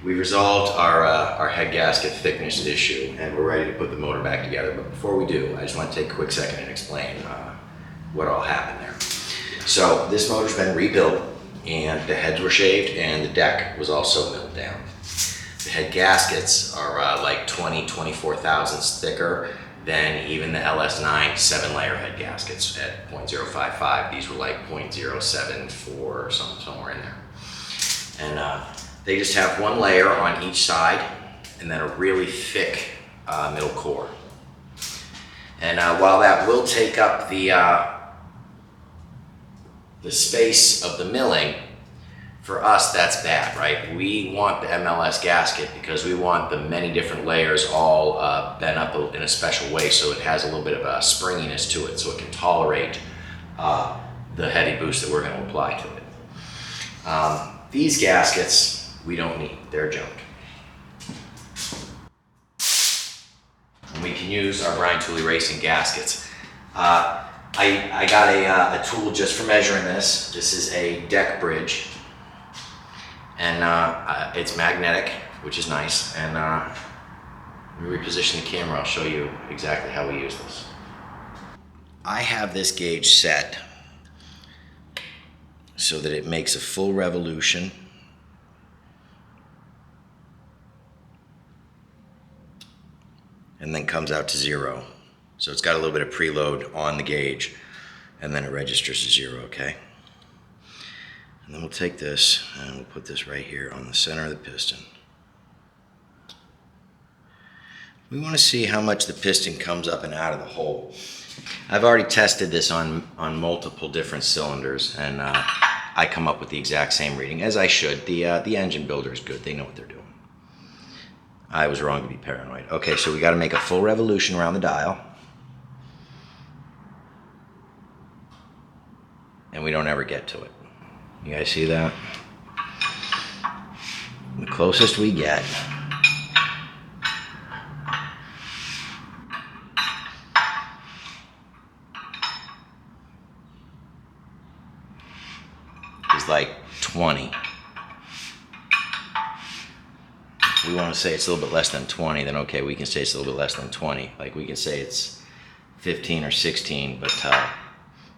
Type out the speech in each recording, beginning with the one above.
We resolved our head gasket thickness issue, and we're ready to put the motor back together. But before we do, I just want to take a quick second and explain what all happened there. So this motor's been rebuilt, and the heads were shaved, and the deck was also milled down. The head gaskets are like 24 thousandths thicker than even the LS9 7-layer head gaskets at 0.055. These were like 0.074 or somewhere in there. And they just have one layer on each side and then a really thick middle core. And while that will take up the space of the milling, for us, that's bad, right? We want the MLS gasket because we want the many different layers all bent up in a special way so it has a little bit of a springiness to it so it can tolerate the heavy boost that we're going to apply to it. These gaskets, we don't need. They're junk. And we can use our Brian Tooley Racing gaskets. I got a tool just for measuring this. This is a deck bridge. And it's magnetic, which is nice. And let me reposition the camera. I'll show you exactly how we use this. I have this gauge set so that it makes a full revolution. And then comes out to 0. So it's got a little bit of preload on the gauge, and then it registers to 0, okay? And then we'll take this and we'll put this right here on the center of the piston. We want to see how much the piston comes up and out of the hole. I've already tested this on multiple different cylinders, and I come up with the exact same reading, as I should. The engine builder is good. They know what they're doing. I was wrong to be paranoid. Okay, so we got to make a full revolution around the dial. And we don't ever get to it. You guys see that? The closest we get is like 20. If we want to say it's a little bit less than 20, then okay, we can say it's a little bit less than 20. Like we can say it's 15 or 16, but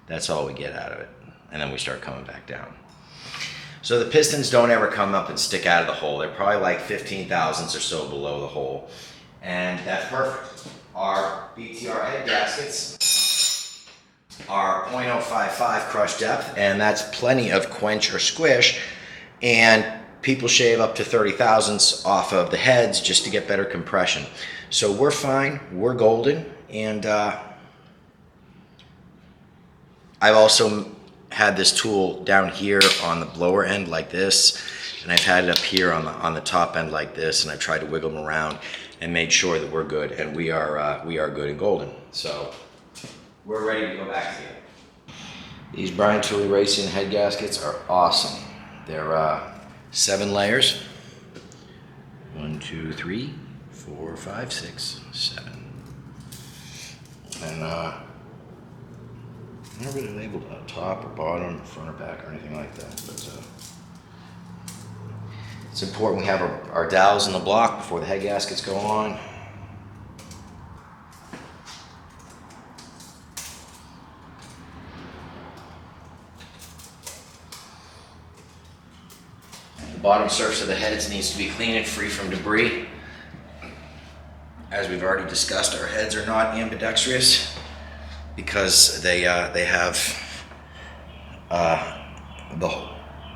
that's all we get out of it. And then we start coming back down. So the pistons don't ever come up and stick out of the hole. They're probably like 15 thousandths or so below the hole. And that's perfect. Our BTR head gaskets are 0.055 crush depth, and that's plenty of quench or squish. And people shave up to 30 thousandths off of the heads just to get better compression. So we're fine, we're golden. And I've also had this tool down here on the blower end like this, and I've had it up here on the top end like this, and I've tried to wiggle them around and made sure that we're good, and we are good and golden. So we're ready to go back together. These Brian Tooley Racing head gaskets are awesome. They're 7 layers. 1, 2, 3, 4, 5, 6, 7. And I'm not really labeled top or bottom, front or back or anything like that, but it's important we have our dowels in the block before the head gaskets go on. The bottom surface of the heads needs to be clean and free from debris. As we've already discussed, our heads are not ambidextrous, because they have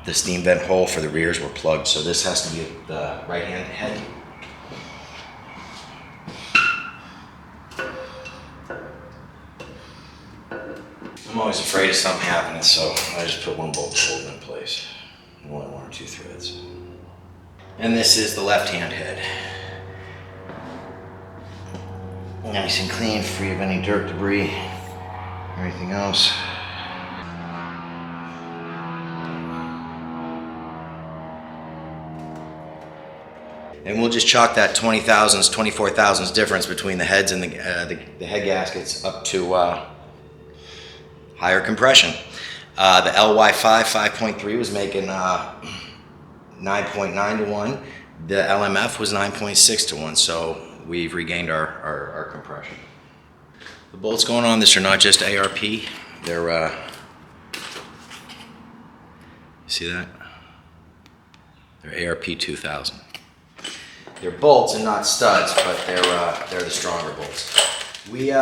the steam vent hole for the rears were plugged, so this has to be the right hand head. I'm always afraid of something happening, so I just put one bolt to hold it in place. One or 2 threads. And this is the left hand head. Nice and clean, free of any dirt, debris, everything else. And we'll just chalk that 20 thousandths, 24 thousandths difference between the heads and the head gaskets up to higher compression. The LY5 5.3 was making 9.9 to 1. The LMF was 9.6 to 1, so we've regained our compression. The bolts going on this are not just ARP, they're, see that? They're ARP 2000. They're bolts and not studs, but they're the stronger bolts. We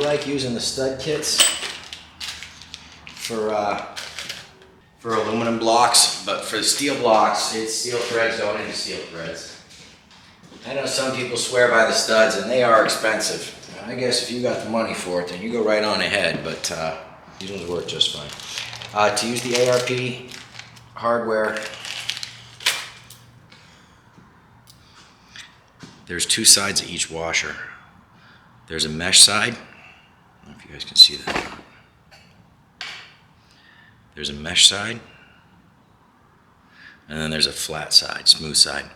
like using the stud kits for aluminum blocks, but for the steel blocks, it's steel threads going into steel threads. I know some people swear by the studs, and they are expensive. I guess if you got the money for it, then you go right on ahead, but these ones work just fine. To use the ARP hardware, there's two sides of each washer. There's a mesh side. I don't know if you guys can see that. There's a mesh side, and then there's a flat side, smooth side.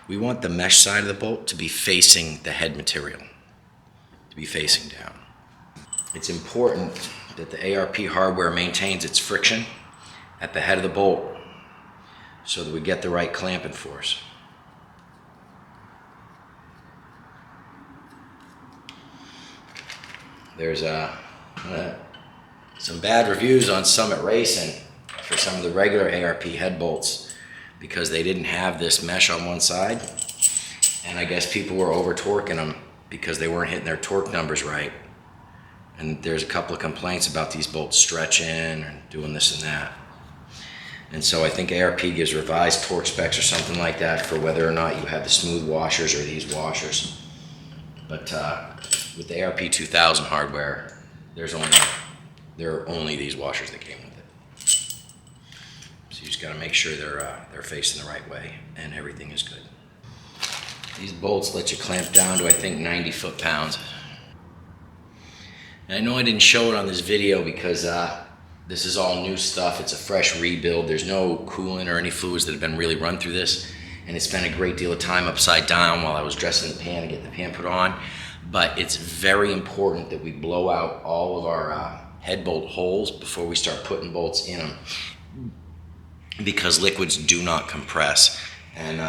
We want the mesh side of the bolt to be facing the head material, to be facing down. It's important that the ARP hardware maintains its friction at the head of the bolt so that we get the right clamping force. There's some bad reviews on Summit Racing for some of the regular ARP head bolts because they didn't have this mesh on one side, and I guess people were over torquing them because they weren't hitting their torque numbers right. And there's a couple of complaints about these bolts stretching and doing this and that. And so I think ARP gives revised torque specs or something like that for whether or not you have the smooth washers or these washers. But with the ARP 2000 hardware, there are only these washers that came with it. So you just got to make sure they're facing the right way and everything is good. These bolts let you clamp down to I think 90 foot-pounds. And I know I didn't show it on this video because this is all new stuff. It's a fresh rebuild. There's no coolant or any fluids that have been really run through this. And it's spent a great deal of time upside down while I was dressing the pan and getting the pan put on. But it's very important that we blow out all of our head bolt holes before we start putting bolts in them, because liquids do not compress. And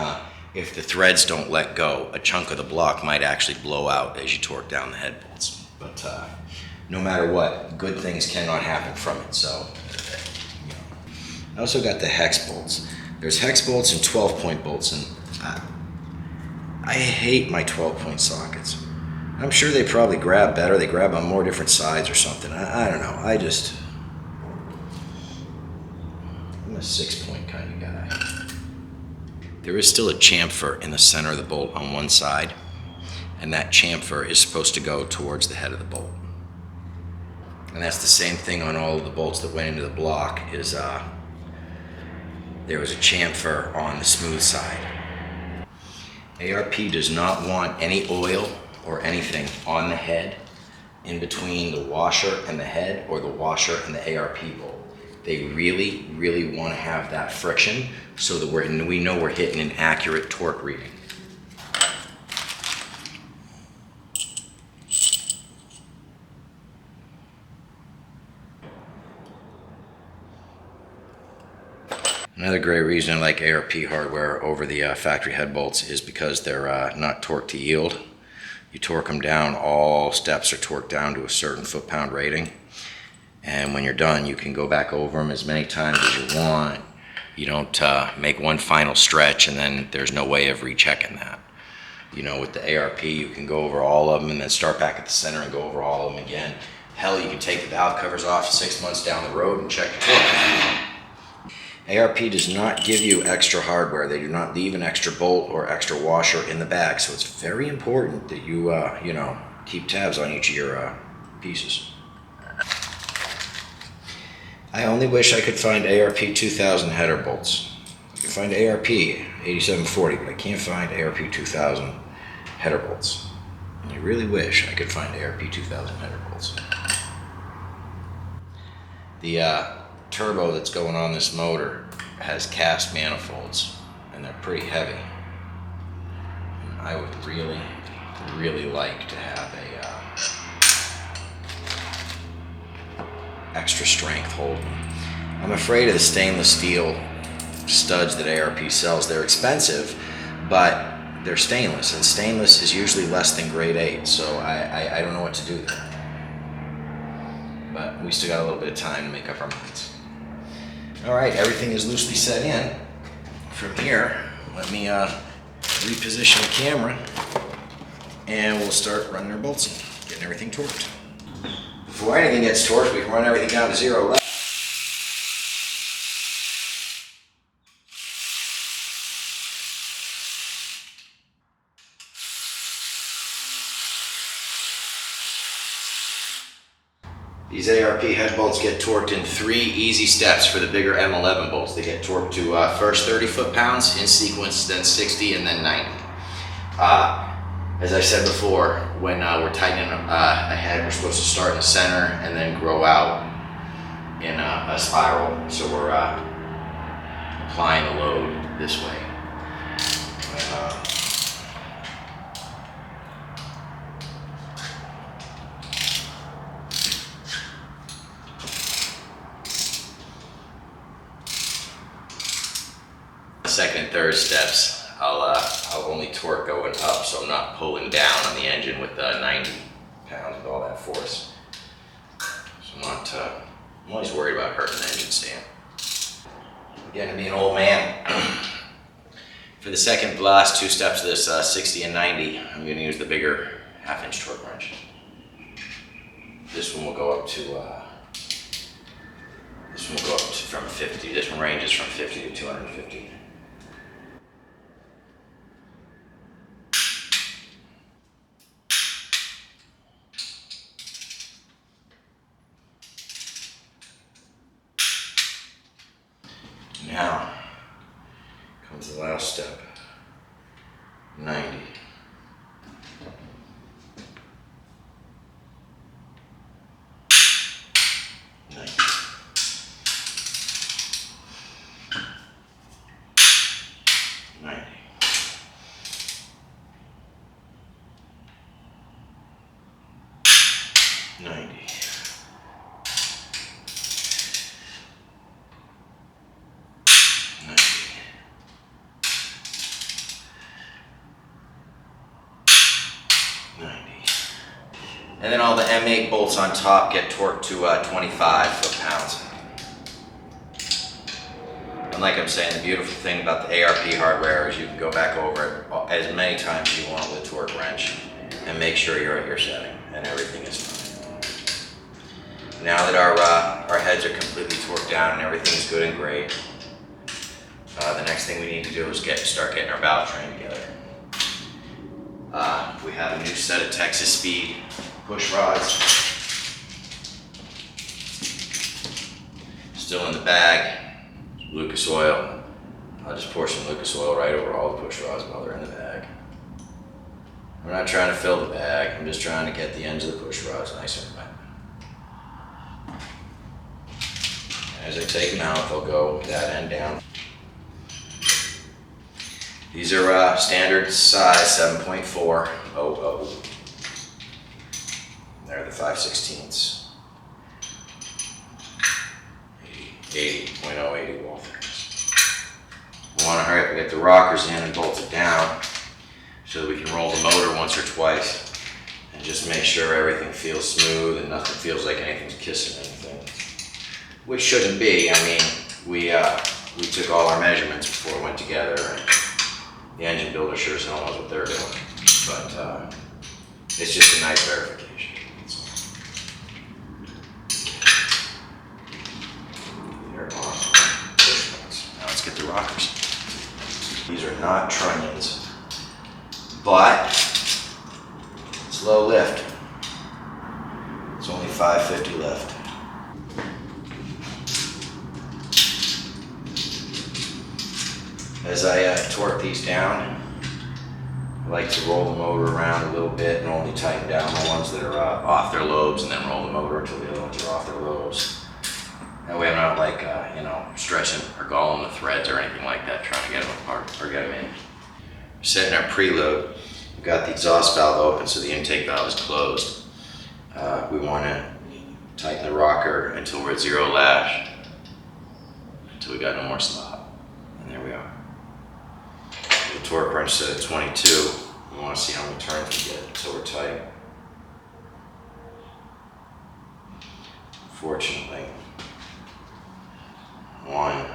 if the threads don't let go, a chunk of the block might actually blow out as you torque down the head bolts. But no matter what, good things cannot happen from it. So, you know. I also got the hex bolts. There's hex bolts and 12-point bolts, and I hate my 12-point sockets. I'm sure they probably grab better. They grab on more different sides or something. I don't know. I'm a 6-point kind of guy. There is still a chamfer in the center of the bolt on one side, and that chamfer is supposed to go towards the head of the bolt. And that's the same thing on all of the bolts that went into the block. There was a chamfer on the smooth side. ARP does not want any oil or anything on the head in between the washer and the head or the washer and the ARP bolt. They really, really want to have that friction so that we know we're hitting an accurate torque reading. Another great reason I like ARP hardware over the factory head bolts is because they're not torque to yield. You torque them down, all steps are torqued down to a certain foot-pound rating. And when you're done, you can go back over them as many times as you want. You don't make one final stretch and then there's no way of rechecking that. You know, with the ARP, you can go over all of them and then start back at the center and go over all of them again. Hell, you can take the valve covers off 6 months down the road and check your torque. ARP does not give you extra hardware. They do not leave an extra bolt or extra washer in the bag, so it's very important that you, keep tabs on each of your pieces. I only wish I could find ARP 2000 header bolts. I can find ARP 8740, but I can't find ARP 2000 header bolts. And I really wish I could find ARP 2000 header bolts. The turbo that's going on this motor has cast manifolds, and they're pretty heavy. And I would really, really like to have a extra strength holding. I'm afraid of the stainless steel studs that ARP sells. They're expensive, but they're stainless, and stainless is usually less than grade 8, so I don't know what to do there. But we still got a little bit of time to make up our minds. All right, everything is loosely set in. From here, let me reposition the camera, and we'll start running our bolts in, getting everything torqued. Before anything gets torqued, we can run everything down to 0 left. These ARP head bolts get torqued in 3 easy steps for the bigger M11 bolts. They get torqued to first 30 foot-pounds in sequence, then 60, and then 90. As I said before, when we're tightening a head, we're supposed to start in the center and then grow out in a spiral. So we're applying the load this way. Second and third steps, I'll only torque going up, so I'm not pulling down on the engine with 90 pounds with all that force. So I'm always worried about hurting the engine stand. I'm getting to be an old man. For the last 2 steps of this 60 and 90, I'm going to use the bigger 1/2 inch torque wrench. This one will go up to from 50. This one ranges from 50 to 250. Now comes the last step, 90. And then all the M8 bolts on top get torqued to 25 foot-pounds. And like I'm saying, the beautiful thing about the ARP hardware is you can go back over it as many times as you want with a torque wrench and make sure you're at your setting and everything is fine. Now that our heads are completely torqued down and everything's good and great, the next thing we need to do is start getting our valvetrain together. We have a new set of Texas Speed push rods. Still in the bag. Lucas oil. I'll just pour some Lucas oil right over all the push rods while they're in the bag. I'm not trying to fill the bag, I'm just trying to get the ends of the push rods nice and wet. As I take them out, they'll go that end down. These are standard size 7.400. They're the 5/16. 80.080 wall thickness. We want to hurry up and get the rockers in and bolt it down so that we can roll the motor once or twice and just make sure everything feels smooth and nothing feels like anything's kissing anything. Which shouldn't be. I mean, we took all our measurements before we went together, and the engine builder sure as hell knows what they're doing. But it's just a nice verification. Now let's get the rockers. These are not trunnions, but it's low lift. It's only 550 lift. As I torque these down, I like to roll the motor around a little bit and only tighten down the ones that are off their lobes, and then roll the motor until the other ones are off their lobes. That way I'm not like, stretching or galling the threads or anything like that, trying to get them apart or get them in. We're setting our preload. We've got the exhaust valve open, so the intake valve is closed. We want to tighten the rocker until we're at 0 lash, until we got no more slop. torque wrench set at 22. We want to see how many turns we get until we're tight. Fortunately, 1.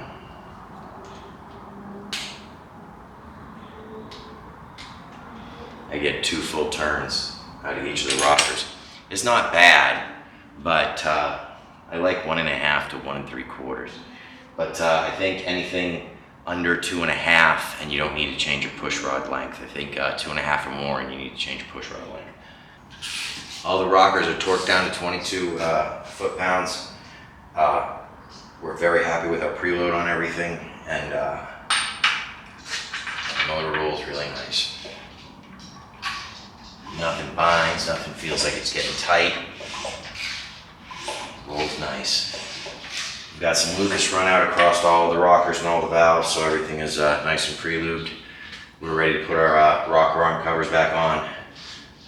I get 2 full turns out of each of the rockers. It's not bad, but I like 1.5 to 1 3/4. But I think anything under 2.5, and you don't need to change your push rod length. I think 2.5 or more, and you need to change your push rod length. All the rockers are torqued down to 22 foot-pounds. We're very happy with our preload on everything, and the motor rolls really nice. Nothing binds, nothing feels like it's getting tight. Rolls nice. We've got some Lucas run out across all of the rockers and all the valves, so everything is nice and pre-lubed. We're ready to put our rocker arm covers back on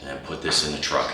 and put this in the truck.